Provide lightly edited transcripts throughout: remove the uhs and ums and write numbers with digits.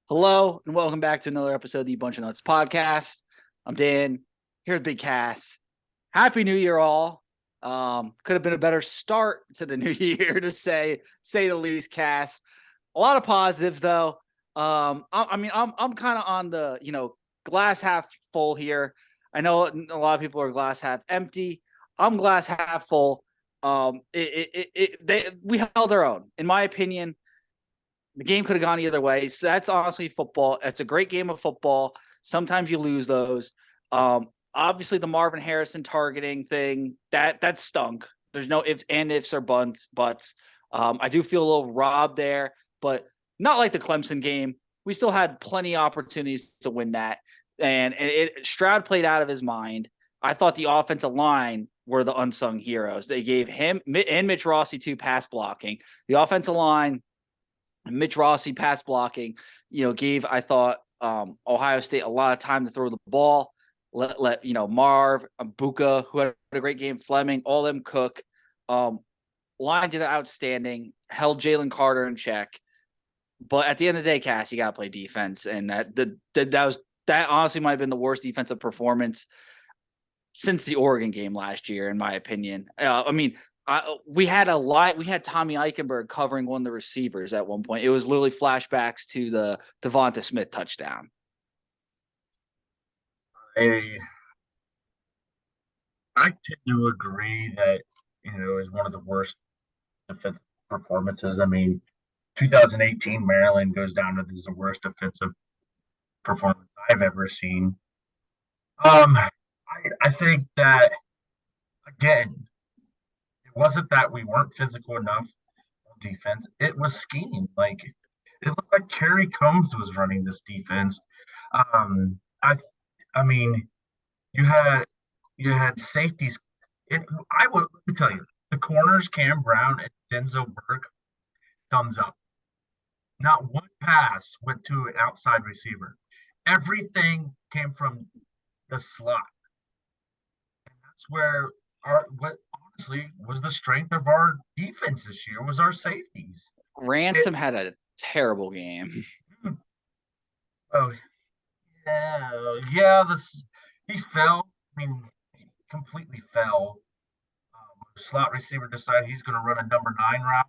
Hello and welcome back to another episode of the Bunch of Nuts podcast. I'm Dan. Here's Big Cass. Happy New Year, all. Could have been a better start to the new year to say the least, Cass. A lot of positives though. I'm kind of on the glass half full here. I know a lot of people are glass half empty. I'm glass half full. We held our own, in my opinion. The game could have gone either way. So that's honestly football. It's a great game of football. Sometimes you lose those. Obviously, the Marvin Harrison targeting thing that stunk. There's no ifs, and ifs or buts. I do feel a little robbed there, but not like the Clemson game. We still had plenty of opportunities to win that, and Stroud played out of his mind. I thought the offensive line were the unsung heroes. They gave him and Mitch Rossi two pass blocking. The offensive line, Mitch Rossi pass blocking, gave, I thought, Ohio State a lot of time to throw the ball. Let Marv, Buka, who had a great game, Fleming, all them cook. Line did outstanding, held Jalen Carter in check. But at the end of the day, Cass, you got to play defense, and that honestly might have been the worst defensive performance since the Oregon game last year, in my opinion. We had Tommy Eichenberg covering one of the receivers at one point. It was literally flashbacks to the Devonta Smith touchdown. I I tend to agree that it was one of the worst defensive performances. I mean, 2018 Maryland goes down as the worst defensive performance I've ever seen. I think that again, it wasn't that we weren't physical enough on defense. It was scheme. Like it looked like Kerry Combs was running this defense. Um, I I mean, you had you had safeties. I would let me tell you, the corners, Cam Brown and Denzel Burke, thumbs up. Not one pass went to an outside receiver. Everything came from the slot. And that's where what honestly was the strength of our defense this year was our safeties. It, Ransom had a terrible game. oh yeah, this he fell. I mean, he completely fell. Slot receiver decided he's going to run a number 9 route,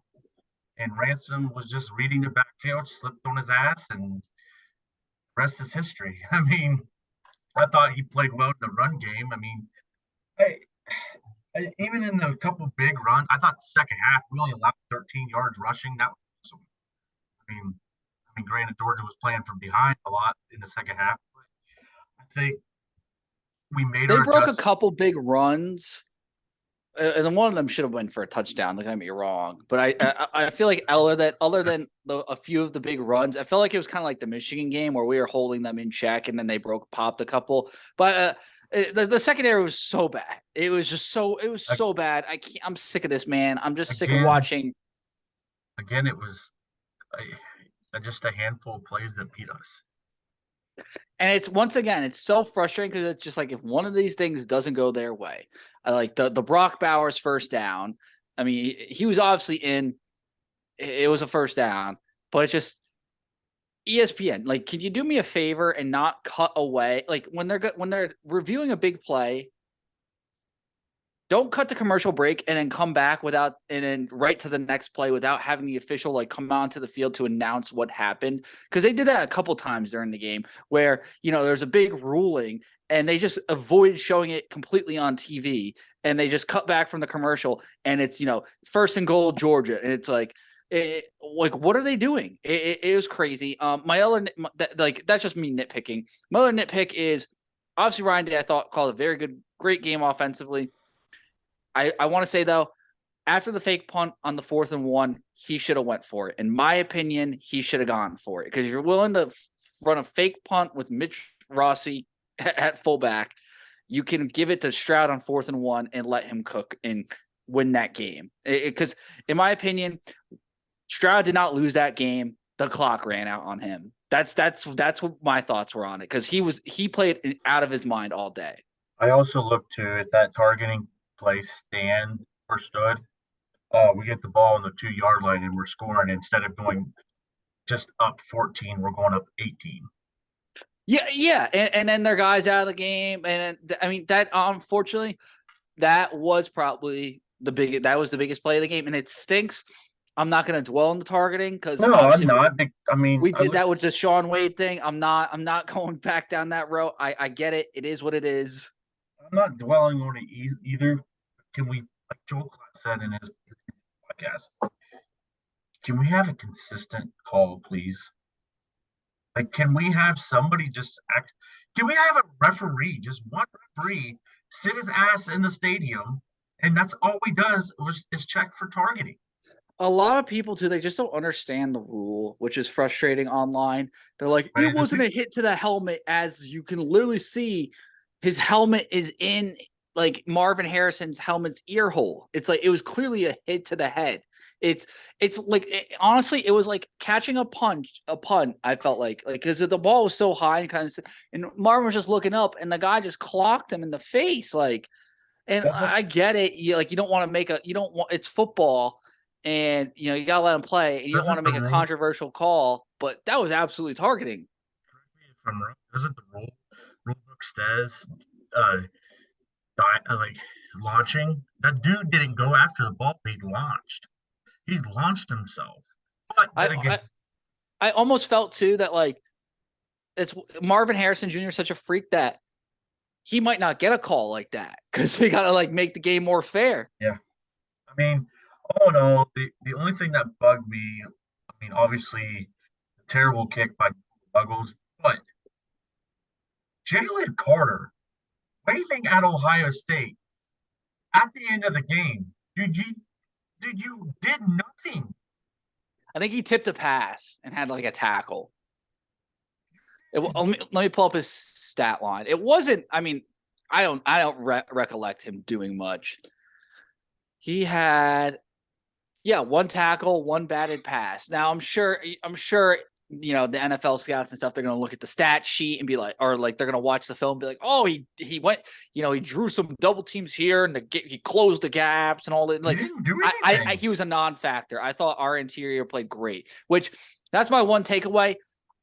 and Ransom was just reading the backfield, slipped on his ass, and the rest is history. I mean, I thought he played well in the run game. I mean, I, even in the couple big runs, I thought the second half we only allowed 13 yards rushing. That was awesome. Granted, Georgia was playing from behind a lot in the second half, but I think we made They our broke a adjustments. couple big runs, and one of them should have went for a touchdown. Don't get me wrong, but I feel like other than a few of the big runs, I felt like it was kind of like the Michigan game where we were holding them in check, and then they popped a couple. But the secondary was so bad. It was so bad. I'm sick of this, man. I'm just sick of Again, watching. again, it was just a handful of plays that beat us. And it's once again, it's so frustrating because it's just like if one of these things doesn't go their way, I like the Brock Bowers first down. I mean, he was obviously in. It was a first down, but it's just ESPN. Like, can you do me a favor and not cut away? Like when they're reviewing a big play, don't cut the commercial break and then come back and then right to the next play without having the official like come onto the field to announce what happened. Because they did that a couple times during the game where there's a big ruling and they just avoided showing it completely on TV and they just cut back from the commercial and it's first and goal Georgia and it's like. What are they doing? It was crazy. That's just me nitpicking. My other nitpick is obviously Ryan Day. I thought called a great game offensively. I want to say though, after the fake punt on the 4th and 1, he should have went for it. In my opinion, he should have gone for it because you're willing to run a fake punt with Mitch Rossi at fullback. You can give it to Stroud on 4th and 1 and let him cook and win that game. Because in my opinion, Stroud did not lose that game. The clock ran out on him. That's what my thoughts were on it because he played out of his mind all day. I also look to at that targeting place stand or stood. We get the ball on the 2 yard line and we're scoring instead of going just up 14. We're going up 18. Yeah, yeah, and then their guys out of the game, and I mean that unfortunately that was probably that was the biggest play of the game, and it stinks. I'm not going to dwell on the targeting because No, I'm obviously not. I mean, we did that with the Sean Wade thing. I'm not going back down that road. I get it. It is what it is. I'm not dwelling on it either. Can we, like Joel Klatt said in his podcast, can we have a consistent call, please? Like, can we have somebody just act? Can we have a referee, just one referee, sit his ass in the stadium, and that's all he does is check for targeting? A lot of people too, they just don't understand the rule, which is frustrating online. They're like, Right? it wasn't a hit to the helmet, as you can literally see his helmet is in like Marvin Harrison's helmet's ear hole. It's like it was clearly a hit to the head. It's like honestly, it was like catching a punt. I felt like because the ball was so high and kind of, and Marvin was just looking up, and the guy just clocked him in the face. Like, and Doesn't I get it. You don't want to make you don't want it's football, and you gotta let him play, and you don't want doesn't to the make a rule? controversial call. But that was absolutely targeting. Correct me if I'm wrong. Doesn't the rule book says uh, like launching? That dude didn't go after the ball. He launched. He launched himself. But I then I, again, I almost felt too that like it's Marvin Harrison Jr. is such a freak that he might not get a call like that because they gotta like make the game more fair. yeah. I mean, all in all, the only thing that bugged me, I mean, obviously, the terrible kick by Buggles, but Jalen Carter waving at Ohio State at the end of the game, you did nothing. I think he tipped a pass and had like a tackle. Let me pull up his stat line. It wasn't. I mean, I don't recollect him doing much. He had, yeah, one tackle, one batted pass. Now I'm sure the NFL scouts and stuff, they're gonna look at the stat sheet and be like, or like they're gonna watch the film and be like, oh, he went, he drew some double teams here and he closed the gaps and all that. He Like didn't do I anything. he was a non-factor. I thought our interior played great, which that's my one takeaway.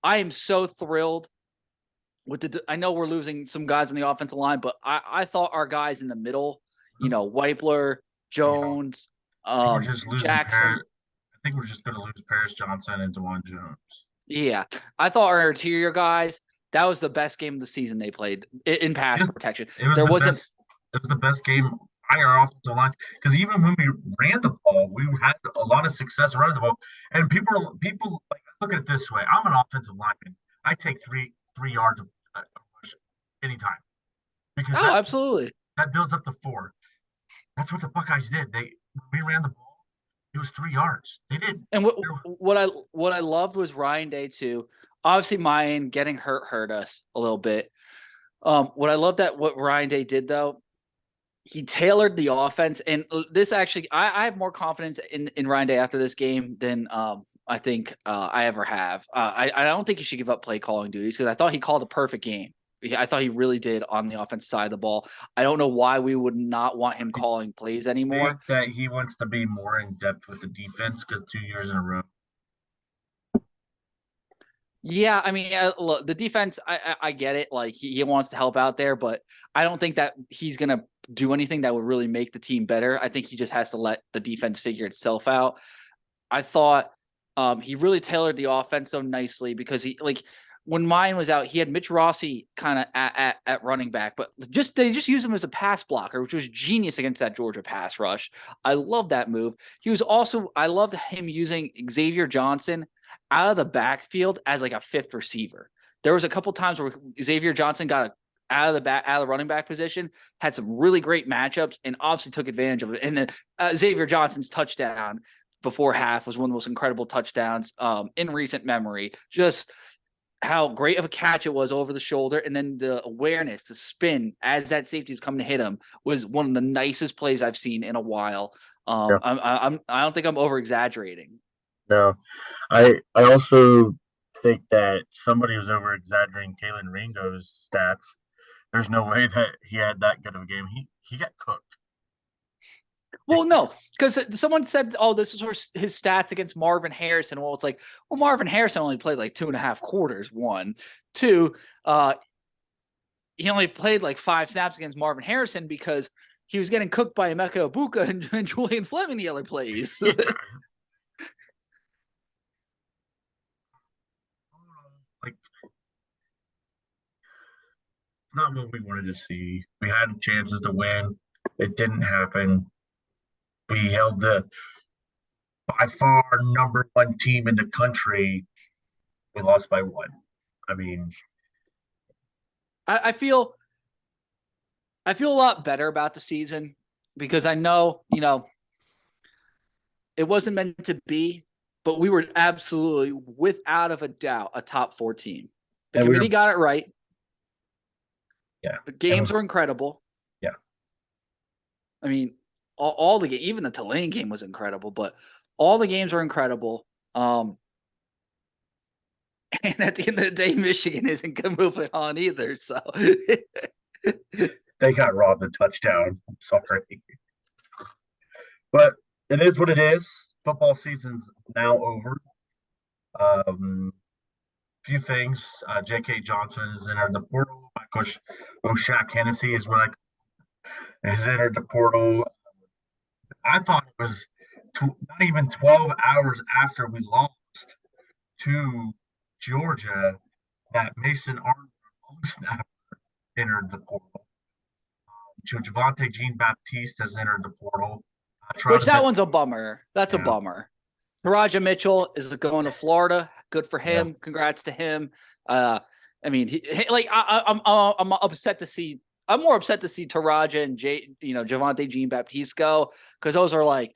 I am so thrilled with I know we're losing some guys on the offensive line, but I thought our guys in the middle, Weipler, Yeah, Jones, I think we're just losing Jackson. Paris. I think we're just going to lose Paris Johnson and DeJuan Jones. Yeah, I thought our interior guys, that was the best game of the season they played in pass Yeah, protection. it was There the wasn't. best. It was the best game by our offensive line because even when we ran the ball, we had a lot of success running the ball. And people like look at it this way: I'm an offensive lineman. I take three yards of rush anytime because Oh, absolutely. that builds up to four. That's what the Buckeyes did. We ran the ball. It was 3 yards. They did. And what I loved was Ryan Day too. Obviously, Mayan getting hurt us a little bit. What I love that what Ryan Day did though, he tailored the offense, and this actually, I have more confidence in Ryan Day after this game than I think I ever have. I don't think he should give up play calling duties because I thought he called a perfect game. I thought he really did on the offense side of the ball. I don't know why we would not want him calling plays Think anymore. that he wants to be more in depth with the defense because 2 years in a row. Yeah, I mean, look, the defense, I get it. Like he wants to help out there, but I don't think that he's gonna do anything that would really make the team better. I think he just has to let the defense figure itself out. I thought he really tailored the offense so nicely because he like when mine was out, he had Mitch Rossi kind of at running back, but they just used him as a pass blocker, which was genius against that Georgia pass rush. I love that move. I loved him using Xavier Johnson out of the backfield as like a fifth receiver. There was a couple times where Xavier Johnson got out of the running back position, had some really great matchups, and obviously took advantage of it. And then Xavier Johnson's touchdown before half was one of the most incredible touchdowns in recent memory. Just how great of a catch it was over the shoulder, and then the awareness to spin as that safety is coming to hit him was one of the nicest plays I've seen in a while. Yeah. I don't think I'm over exaggerating. No, I also think that somebody was over exaggerating Kalen Ringo's stats. There's no way that he had that good of a game. He got cooked. Well, no, because someone said, "Oh, this is his stats against Marvin Harrison." Well, it's like, well, Marvin Harrison only played like 2.5 quarters. One, two, he only played like 5 snaps against Marvin Harrison because he was getting cooked by Emeka Ibuka and Julian Fleming the other plays. Like, it's not what we wanted to see. We had chances to win. It didn't happen. We held the by far number one team in the country. We lost by one. I mean, I feel a lot better about the season because I know, it wasn't meant to be, but we were absolutely, without of a doubt, a top 4 team. The and committee got it right. Yeah. The games were incredible. Yeah. I mean, all the even the Tulane game was incredible, but all the games were incredible. And at the end of the day, Michigan isn't going to move it on either. So they got robbed a touchdown. I'm sorry. But it is what it is. Football season's now over. Few things. J.K. Johnson has entered the portal. My coach O'Shaq Hennessy is what has entered the portal. I thought it was not even 12 hours after we lost to Georgia that Mason Arnold, long snapper, entered the portal. Javante Jean-Baptiste has entered the portal. Which that one's a bummer. That's a bummer. Taraja Mitchell is going to Florida. Good for him. Yeah. Congrats to him. I mean, I'm upset to see. I'm more upset to see Taraja and Javante Jean-Baptiste go because those are like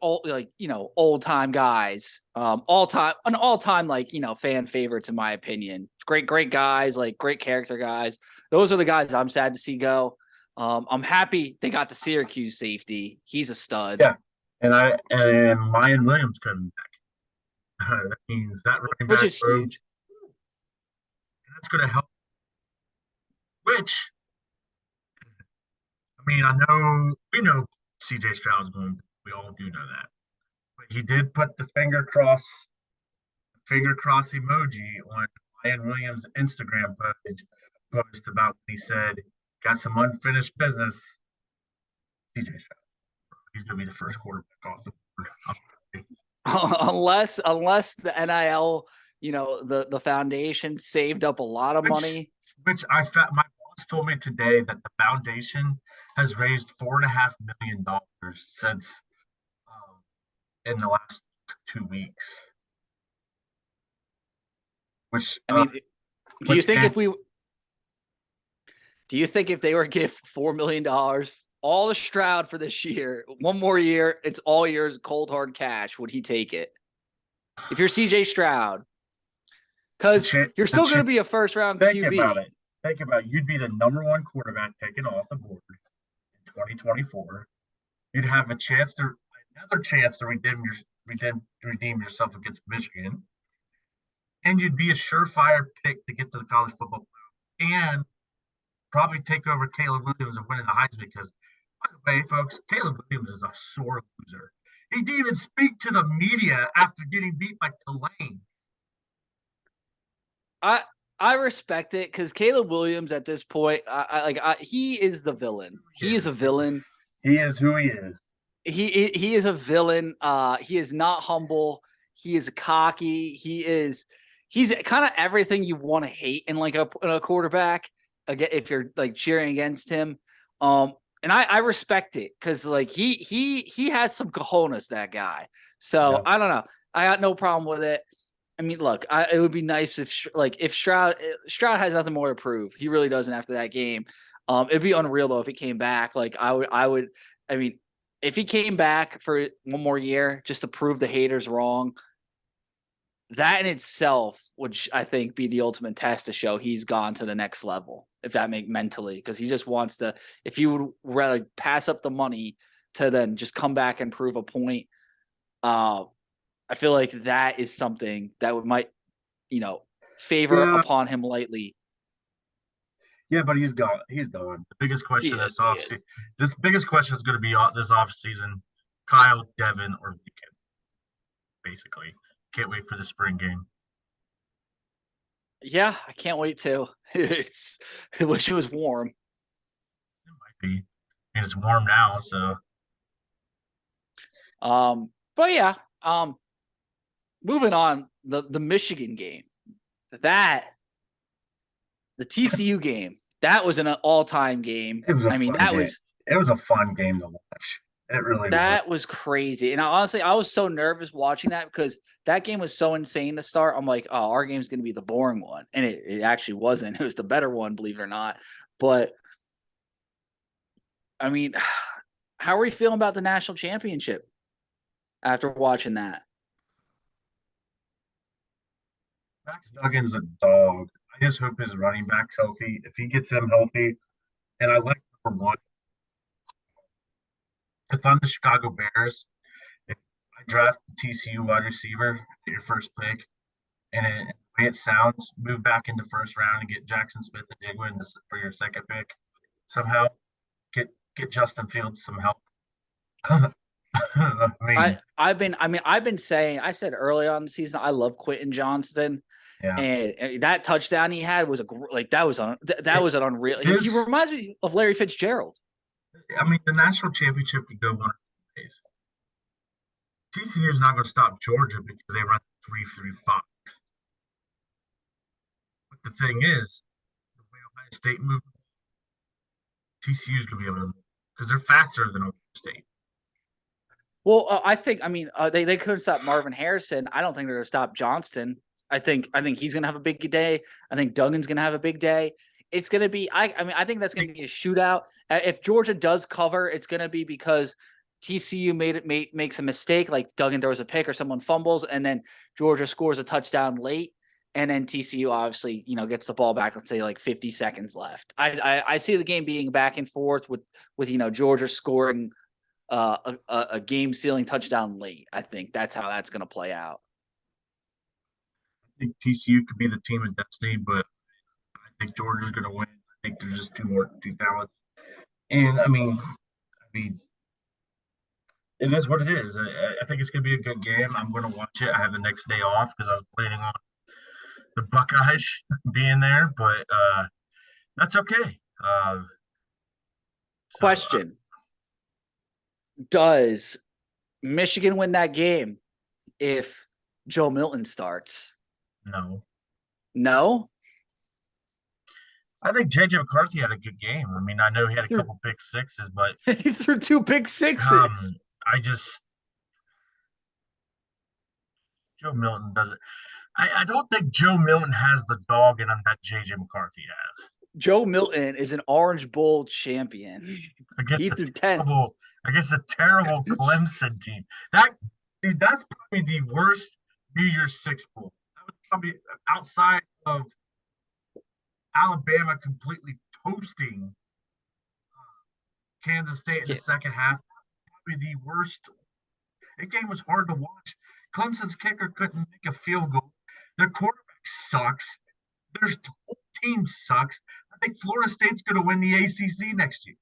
old time guys. All time fan favorites in my opinion. Great guys, like great character guys. Those are the guys I'm sad to see go. I'm happy they got the Syracuse safety. He's a stud. Yeah, and Miyan Williams coming back. That means that running back, which is huge. And that's going to help. Which, I mean, we know C.J. Stroud's going. We all do know that, but he did put the finger cross emoji on Miyan Williams' Instagram post about when he said, "Got some unfinished business." C.J. Stroud. He's going to be the first quarterback off the board. unless the NIL, the foundation saved up a lot of money. Which my boss told me today that the foundation has raised $4.5 million since in the last 2 weeks. Which I mean, do you think if they were to give $4 million, all the Stroud for this year, one more year, it's all yours, cold hard cash, would he take it? If you're CJ Stroud, because you're still going to be a first round QB. Think about it. You'd be the number one quarterback taken off the board in 2024. You'd have another chance to redeem yourself against Michigan, and you'd be a surefire pick to get to the college football playoff, and probably take over Caleb Williams of winning the Heisman. Because, by the way, folks, Caleb Williams is a sore loser. He didn't even speak to the media after getting beat by Tulane. I respect it because Caleb Williams at this point, he is the villain. He is a villain. He is who he is. He is a villain. He is not humble. He is cocky. He's kind of everything you want to hate in like a quarterback. Again, if you're like cheering against him, and I respect it because like he has some cojones, that guy. So yeah. I don't know. I got no problem with it. I mean, look, it would be nice if Stroud has nothing more to prove. He really doesn't after that game. It'd be unreal though if he came back. Like I would. I mean, if he came back for one more year just to prove the haters wrong, that in itself would, I think, be the ultimate test to show he's gone to the next level. If that make mentally, because he just wants to. If you would rather pass up the money to then just come back and prove a point, I feel like that is something that might, favor upon him lightly. Yeah, but he's gone. He's gone. The biggest He question is. He is. this biggest question is going to be this off season: Kyle, Devin, or Lincoln. Basically, can't wait for the spring game. Yeah, I can't wait to. It's. I wish it was warm. It might be. And it's warm now, so But yeah. Moving on, the Michigan game, that the TCU game, that was an all-time game. it was a I mean, fun game. It was a fun game to watch. It really was. that was crazy. And honestly, I was so nervous watching that because that game was so insane to start. I'm like, oh, our game's going to be the boring one, and it actually wasn't. It was the better one, believe it or not. But I mean, how are we feeling about the national championship after watching that? Max Duggan's a dog. I just hope his running back's healthy. If he gets him healthy, and I like number one. If I'm the Chicago Bears, if I draft the TCU wide receiver, your first pick, and the way it sounds, move back into first round and get Jackson Smith and Jigwin for your second pick. Somehow get Justin Fields some help. I mean, I've been saying, I said early on in the season, I love Quentin Johnston. yeah. And that touchdown he had was that was was an unreal. He His, reminds me of Larry Fitzgerald. I mean, the national championship could go one of two ways. TCU is not going to stop Georgia because they run 3-3-5. But the thing is, the way Ohio State moved, TCU is going to be able to because they're faster than Ohio State. Well, I mean, they couldn't stop Marvin Harrison. I don't think they're going to stop Johnston. I think he's going to have a big day. I think Duggan's going to have a big day. It's going to be. I mean, I think that's going to be a shootout. If Georgia does cover, it's going to be because TCU makes a mistake, like Duggan throws a pick or someone fumbles, and then Georgia scores a touchdown late, and then TCU obviously gets the ball back. Let's say like 50 seconds left. I see the game being back and forth with Georgia scoring a game sealing touchdown late. I think that's how that's going to play out. I think TCU could be the team of destiny, but I think Georgia's going to win. I think there's just too talented. And I mean, it is what it is. I think it's going to be a good game. I'm going to watch it. I have the next day off because I was planning on the Buckeyes being there, but that's okay. Question: Does Michigan win that game if Joe Milton starts? No. No. I think JJ McCarthy had a good game. I mean, I know he had a couple pick sixes, but he threw 2 pick sixes. Joe Milton doesn't. I don't think Joe Milton has the dog in him that JJ McCarthy has. Joe Milton is an Orange Bowl champion. He threw 10 against a terrible Clemson team. That's probably the worst New Year's Six bowl. That was probably outside of Alabama completely toasting Kansas State in the second half. Probably the worst. The game was hard to watch. Clemson's kicker couldn't make a field goal. Their quarterback sucks. Their whole team sucks. I think Florida State's going to win the ACC next year.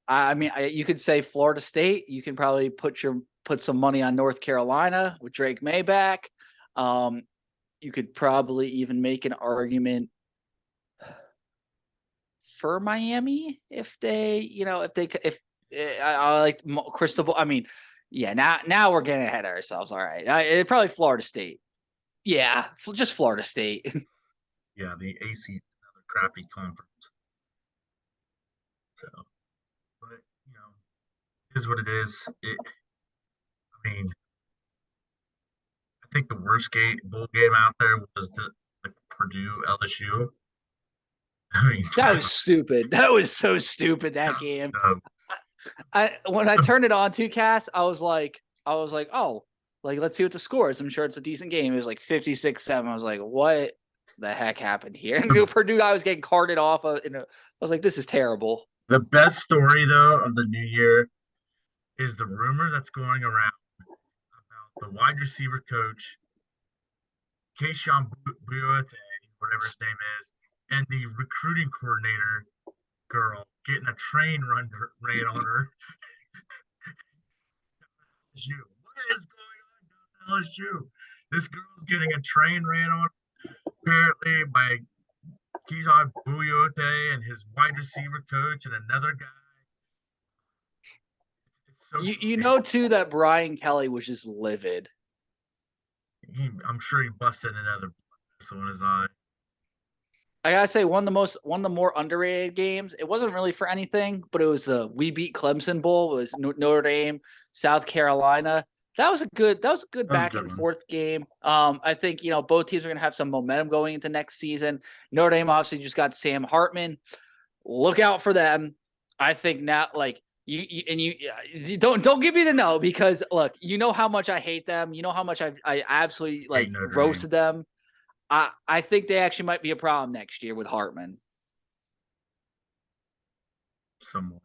I mean, you could say Florida State. You can probably put some money on North Carolina with Drake May back. You could probably even make an argument for Miami if I like Crystal Ball. I mean, yeah. Now we're getting ahead of ourselves. All right, probably Florida State. Yeah, just Florida State. Yeah, the AC is another crappy conference. So, but it is what it is. I mean, I think the worst bowl game out there was the Purdue LSU. I mean, that was stupid. That was so stupid, that game. When I turned it on to Cass, I was like, oh, like let's see what the score is. I'm sure it's a decent game. It was like 56-7. I was like, what the heck happened here? And Purdue, I was getting carted off. I was like, this is terrible. The best story though of the new year is the rumor that's going around about the wide receiver coach, Keyshawn Buiate, whatever his name is, and the recruiting coordinator girl getting a train ran on her. What is going on down LSU? This girl's getting a train ran on apparently by Keyshawn Buyote and his wide receiver coach and another guy. So you know too that Brian Kelly was just livid. I'm sure he busted another in his eye. I gotta say, one of the more underrated games. It wasn't really for anything, but it was the We Beat Clemson Bowl. It was Notre Dame, South Carolina. That was a good back and forth game. I think both teams are gonna have some momentum going into next season. Notre Dame obviously just got Sam Hartman. Look out for them. I think now, you don't give me the no, because look, you know how much I hate them. You know how much I absolutely roasted them. I think they actually might be a problem next year with Hartman. Somewhat.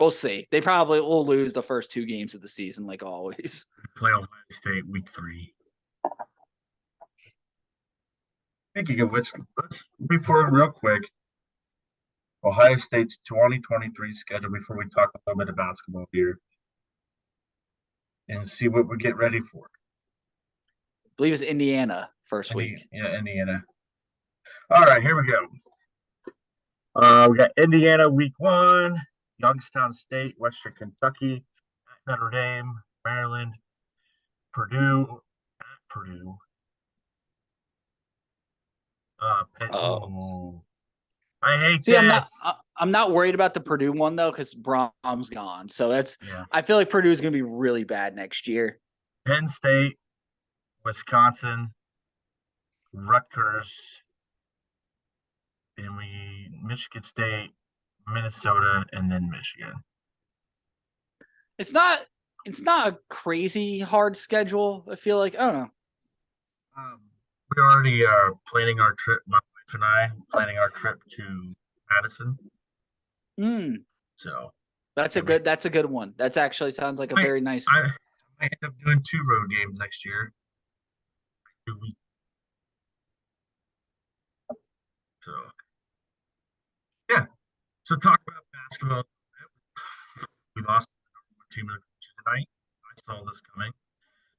We'll see. They probably will lose the first 2 games of the season, like always. Play Ohio State week 3. Speaking of which, let's before real quick, Ohio State's 2023 schedule before we talk a little bit of basketball here and see what we get ready for. I believe it's Indiana first week. Yeah, Indiana. All right, here we go. We got Indiana week 1, Youngstown State, Western Kentucky, Notre Dame, Maryland, Purdue. I hate this. I'm not worried about the Purdue one though, because Brom's gone. So I feel like Purdue is going to be really bad next year. Penn State, Wisconsin, Rutgers, and Michigan State, Minnesota, and then Michigan. It's not a crazy hard schedule. I feel like, I don't know. We already are planning our trip. My wife and I planning our trip to Madison. So that's a good one. That's actually sounds like a very nice. I might end up doing 2 road games next year. So yeah. So talk about basketball. We lost the team of the coaches tonight. I saw this coming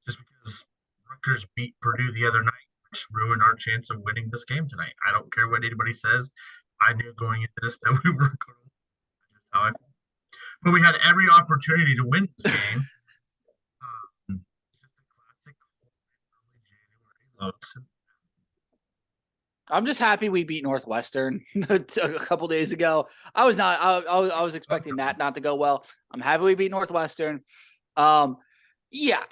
just because Rutgers beat Purdue the other night, which ruined our chance of winning this game tonight. I don't care what anybody says. I knew going into this that we were going to. But we had every opportunity to win this game. Just a classic. I'm just happy we beat Northwestern a couple days ago. I was expecting that not to go well. I'm happy we beat Northwestern. Yeah,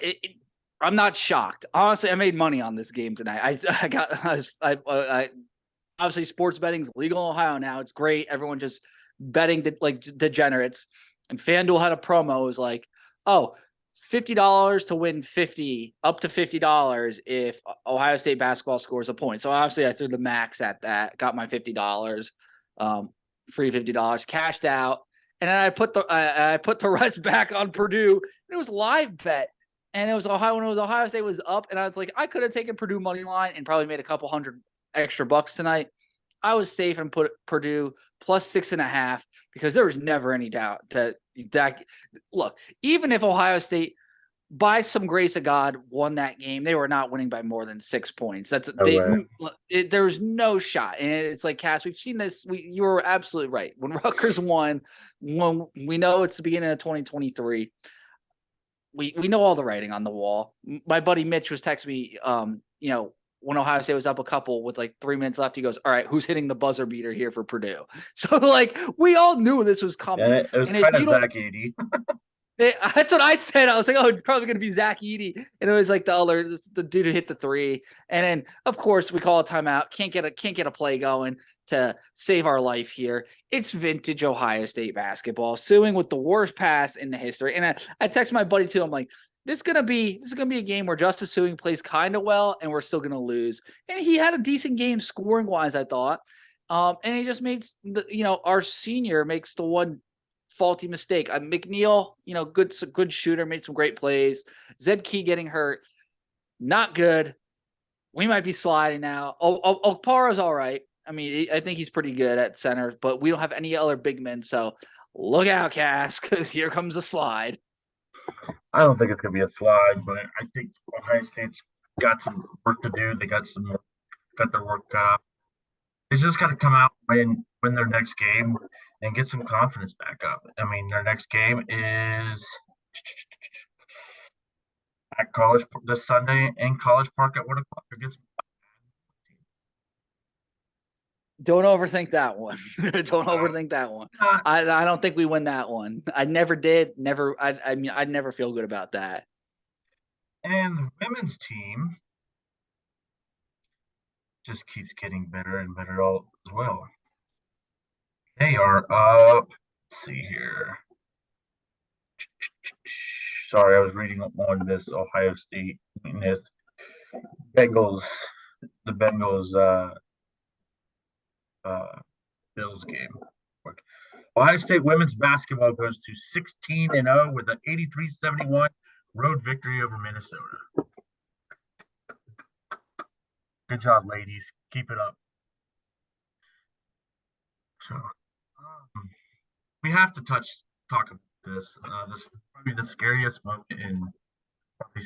I'm not shocked. Honestly, I made money on this game tonight. I obviously sports betting's legal in Ohio now. It's great. Everyone just betting like degenerates. And FanDuel had a promo. It was like, $50 to win up to $50 if Ohio State basketball scores a point. So obviously I threw the max at that, got my $50, free $50, cashed out. And then I put the rest back on Purdue. It was live bet. And it was Ohio State was up. And I was like, I could have taken Purdue money line and probably made a couple $100 extra tonight. I was safe and put Purdue plus 6.5 because there was never any doubt that look, even if Ohio State by some grace of God won that game, they were not winning by more than 6 points. There was no shot. And it's like, Cass, we've seen this. You were absolutely right. When Rutgers won, when we know it's the beginning of 2023, we know all the writing on the wall. My buddy Mitch was texting me, when Ohio State was up a couple with like 3 minutes left, he goes, all right, who's hitting the buzzer beater here for Purdue? So we all knew this was coming. Yeah, it was kind of Zach Edey. That's what I said. I was like, it's probably going to be Zach Edey. And it was like the dude who hit the 3. And then of course we call a timeout. Can't get a play going to save our life here. It's vintage Ohio State basketball, suing with the worst pass in the history. And I text my buddy too. I'm like, This is gonna be a game where Justice Suing plays kind of well, and we're still gonna lose. And he had a decent game scoring wise, I thought. And he just makes our senior makes the one faulty mistake. McNeil, good shooter, made some great plays. Zed Key getting hurt, not good. we might be sliding now. Okpara's all right. I mean, I think he's pretty good at center, but we don't have any other big men. So look out, Cass, because here comes the slide. I don't think it's going to be a slide, but I think Ohio State's got some work to do. They got their work cut out. They just got to come out and win their next game and get some confidence back up. I mean, their next game is at College this Sunday in College Park at 1 o'clock against. Don't overthink that one. Don't overthink that one. I don't think we win that one. I never did. Never. I mean, I'd never feel good about that. And the women's team just keeps getting better and better all as well. They are up. Let's see here. Sorry, I was reading up on this Ohio State this Bengals, the Bengals Bills game. Ohio State women's basketball goes to 16-0 with an 83-71 road victory over Minnesota. Good job, ladies. Keep it up. So we have to talk about this. This is probably the scariest moment in probably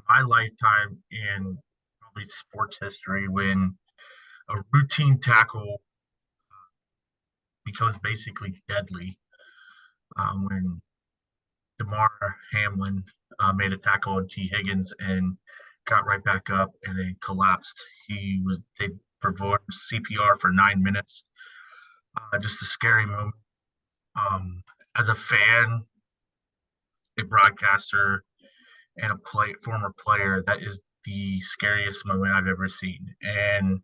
my lifetime in probably sports history when a routine tackle becomes basically deadly. When Damar Hamlin made a tackle on T. Higgins and got right back up and then collapsed. They performed CPR for 9 minutes. Just a scary moment. As a fan, a broadcaster, and a former player, that is the scariest moment I've ever seen. And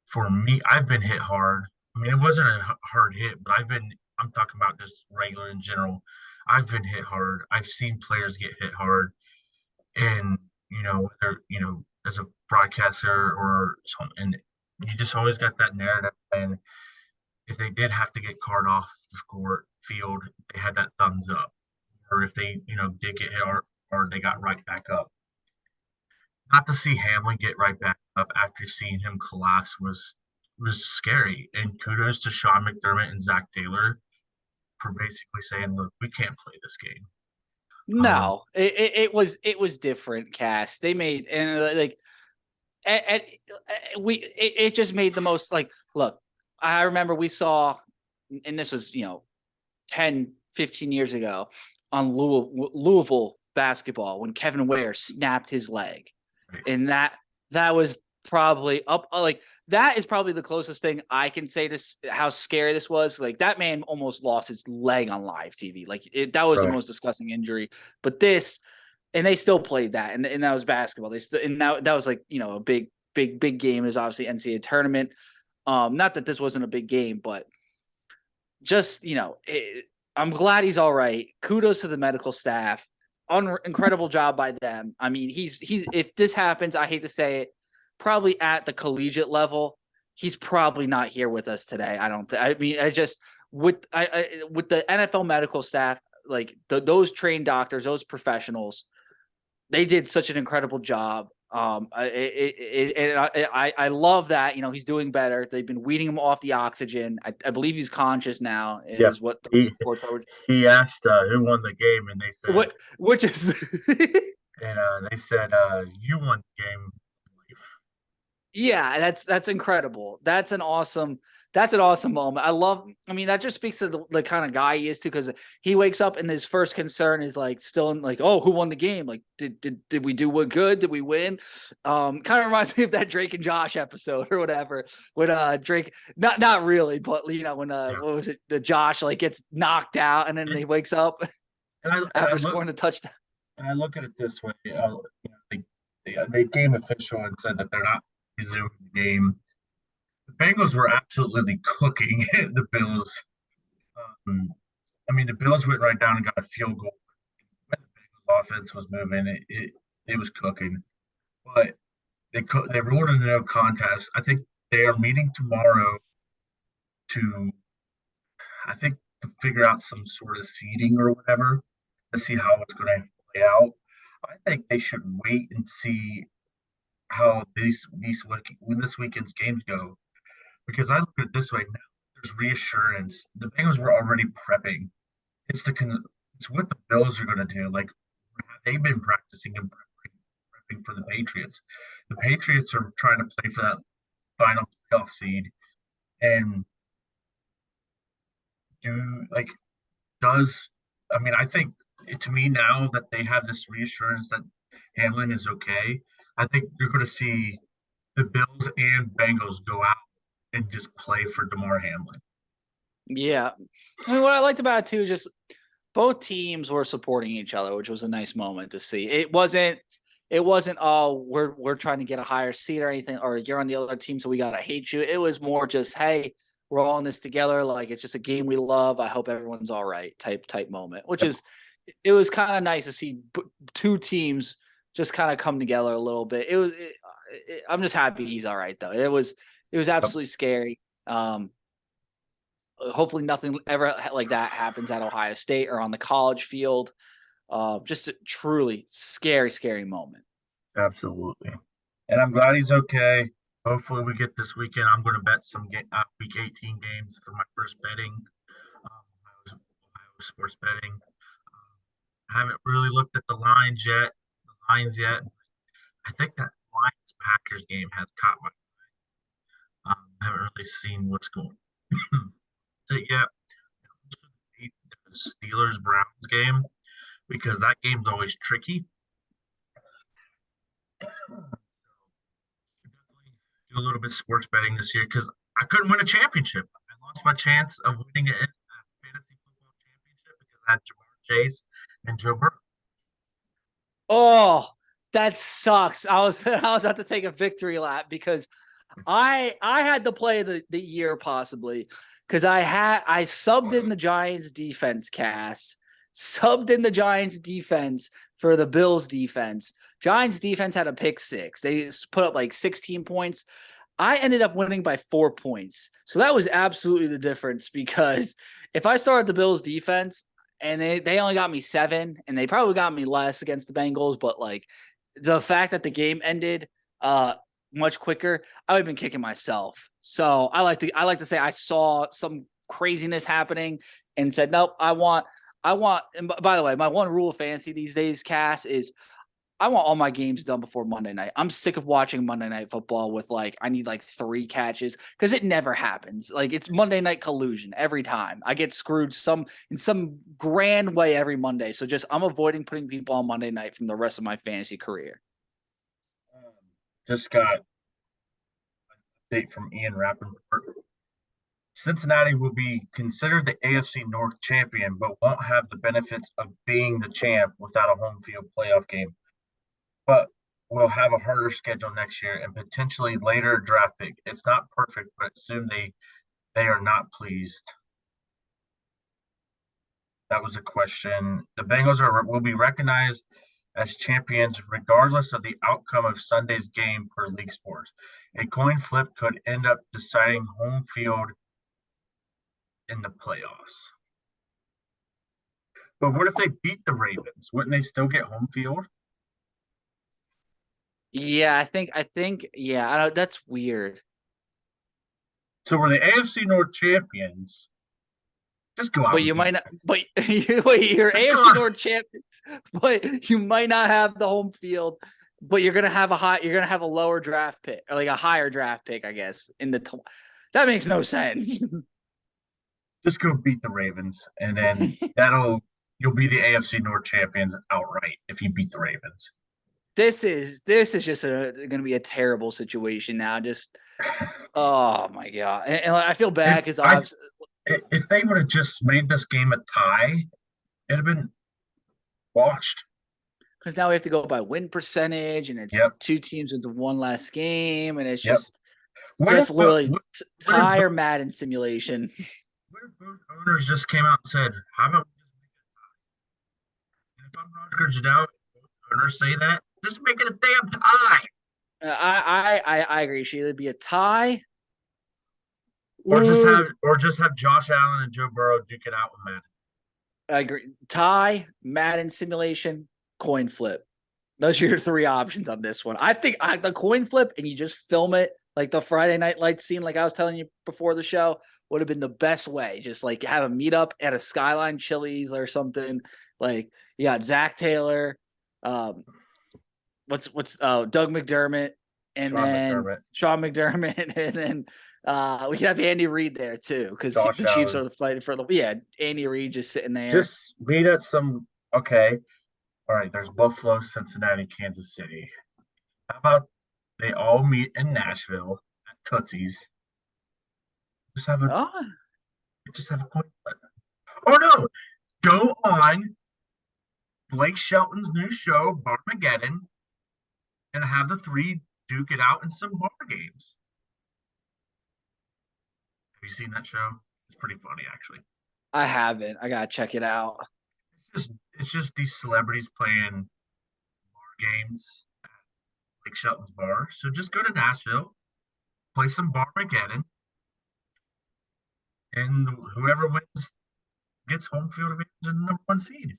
for me, I've been hit hard. I mean, it wasn't a hard hit, but I'm talking about just regular in general. I've been hit hard. I've seen players get hit hard. And, whether, as a broadcaster or something, and you just always got that narrative. And if they did have to get card off the field, they had that thumbs up. Or if they, did get hit hard, they got right back up. Not to see Hamlin get right back up after seeing him collapse was scary. And kudos to Sean McDermott and Zach Taylor for basically saying, "Look, we can't play this game." No, it was different. Cass. They made and like, it just made the most like. Look, I remember we saw, and this was 10, 15 years ago on Louisville basketball when Kevin Ware snapped his leg. And that was probably up like that is probably the closest thing I can say to how scary this was. Like that man almost lost his leg on live TV. Like that was the most disgusting injury. But and they still played that, and that was basketball. And that was like a big game. Is obviously NCAA tournament. Not that this wasn't a big game, but just I'm glad he's all right. Kudos to the medical staff. Incredible job by them. I mean, he's if this happens, I hate to say it, probably at the collegiate level, he's probably not here with us today. I don't. I mean, I just with the NFL medical staff, like those trained doctors, those professionals, they did such an incredible job. I love that he's doing better. They've been weaning him off the oxygen. I believe he's conscious now. Is what the reports are. He asked who won the game, and they said which is and they said you won the game. Yeah, that's incredible. That's an awesome moment. I mean, that just speaks to the kind of guy he is too, because he wakes up and his first concern is like still in like, oh, who won the game? Like, did we do what good? Did we win? Kind of reminds me of that Drake and Josh episode or whatever. When Drake, not really, but when what was it? Josh like gets knocked out and then he wakes up after scoring a touchdown. And I look at it this way: the game official and said that they're not resuming the game. The Bengals were absolutely cooking the Bills. I mean, the Bills went right down and got a field goal. When the Bengals offense was moving, it was cooking. But they ruled it a no contest. I think they are meeting tomorrow to figure out some sort of seeding or whatever to see how it's going to play out. I think they should wait and see how this weekend's games go. Because I look at it this way now, there's reassurance. The Bengals were already prepping. It's what the Bills are going to do. Like they've been practicing and prepping for the Patriots. The Patriots are trying to play for that final playoff seed, and do like does I mean I think to me now that they have this reassurance that Hamlin is okay, I think you're going to see the Bills and Bengals go out and just play for Damar Hamlin. Yeah. I mean, what I liked about it too, just both teams were supporting each other, which was a nice moment to see. It wasn't oh, we're trying to get a higher seed or anything, or you're on the other team, so we gotta hate you. It was more just, hey, we're all in this together. Like it's just a game we love. I hope everyone's all right. Type moment, which is it was kind of nice to see two teams just kind of come together a little bit. I'm just happy he's all right though. It was absolutely scary. Hopefully nothing ever like that happens at Ohio State or on the college field. Just a truly scary moment. Absolutely. And I'm glad he's okay. Hopefully we get this weekend. I'm going to bet some week 18 games for my first betting. Ohio sports betting. I haven't really looked at the lines yet. I think that Lions Packers game has caught my eye. I haven't really seen what's going on yet. The Steelers Browns game, because that game's always tricky. Definitely do a little bit of sports betting this year because I couldn't win a championship. I lost my chance of winning a fantasy football championship because I had Jamar Chase and Joe Burrow. Oh, that sucks. I was about to take a victory lap because I had to play the year possibly because I subbed in the Giants defense cast, subbed in the Giants defense for the Bills defense. Giants defense had a pick six. They put up like 16 points. I ended up winning by 4 points. So that was absolutely the difference because if I started the Bills defense and they only got me 7 and they probably got me less against the Bengals, but like the fact that the game ended much quicker, I would have been kicking myself. So I like to say I saw some craziness happening and said, nope, I want, and by the way, my one rule of fantasy these days, Cass, is I want all my games done before Monday night. I'm sick of watching Monday Night Football with I need 3 catches because it never happens. Like it's Monday night collusion every time. I get screwed in some grand way every Monday. So I'm avoiding putting people on Monday night from the rest of my fantasy career. Just got an update from Ian Rappaport. Cincinnati will be considered the AFC North champion, but won't have the benefits of being the champ without a home field playoff game. But we'll have a harder schedule next year and potentially later draft pick. It's not perfect, but assume they are not pleased. That was a question. The Bengals will be recognized as champions regardless of the outcome of Sunday's game per league sports. A coin flip could end up deciding home field in the playoffs. But what if they beat the Ravens? Wouldn't they still get home field? Yeah, I think, yeah, I don't, that's weird. So we're the AFC North champions. Just go out. But you might not. But you're AFC North champions. But you might not have the home field. But you're gonna have a lower draft pick, or a higher draft pick, I guess. That makes no sense. Just go beat the Ravens, and then you'll be the AFC North champions outright if you beat the Ravens. This is just going to be a terrible situation now. Just, oh my god, and I feel bad because if they would have just made this game a tie, it'd have been washed. Because now we have to go by win percentage, and it's 2 teams into one last game, and it's just literally tie or Madden simulation. What if both owners just came out and said, "How about we just make it a tie?" And if I'm Roger Goodell, both owners say that, just make it a damn tie. I agree. Should either be a tie, or just have Josh Allen and Joe Burrow duke it out with Madden. I agree. Tie, Madden simulation, coin flip. Those are your three options on this one. I think the coin flip and you just film it like the Friday Night Lights scene, like I was telling you before the show, would have been the best way. Just like have a meetup at a Skyline Chili's or something. Like you got Zach Taylor, um, what's Doug McDermott, and Sean then McDermott, Sean McDermott, and then we could have Andy Reid there too because Josh the Chiefs Allen. are fighting for the Andy Reid just sitting there. Just meet at some. Okay, all right. There's Buffalo, Cincinnati, Kansas City. How about they all meet in Nashville at Tootsie's? Just have a Oh, just have a coin flip. Oh no! Go on Blake Shelton's new show, Barmageddon, and have the three duke it out in some bar games. Have you seen that show? It's pretty funny, actually. I haven't. I gotta check it out. It's just these celebrities playing bar games at Blake Shelton's bar. So just go to Nashville, play some Barmageddon, and whoever wins gets home field advantage and the number one seed.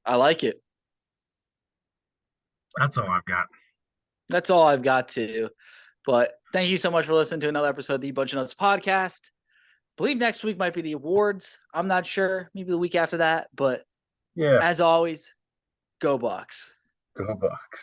I like it. That's all I've got. That's all I've got to. But thank you so much for listening to another episode of the Bunch of Nuts podcast. I believe next week might be the awards. I'm not sure. Maybe the week after that. But Yeah, as always, go Bucks. go Bucks.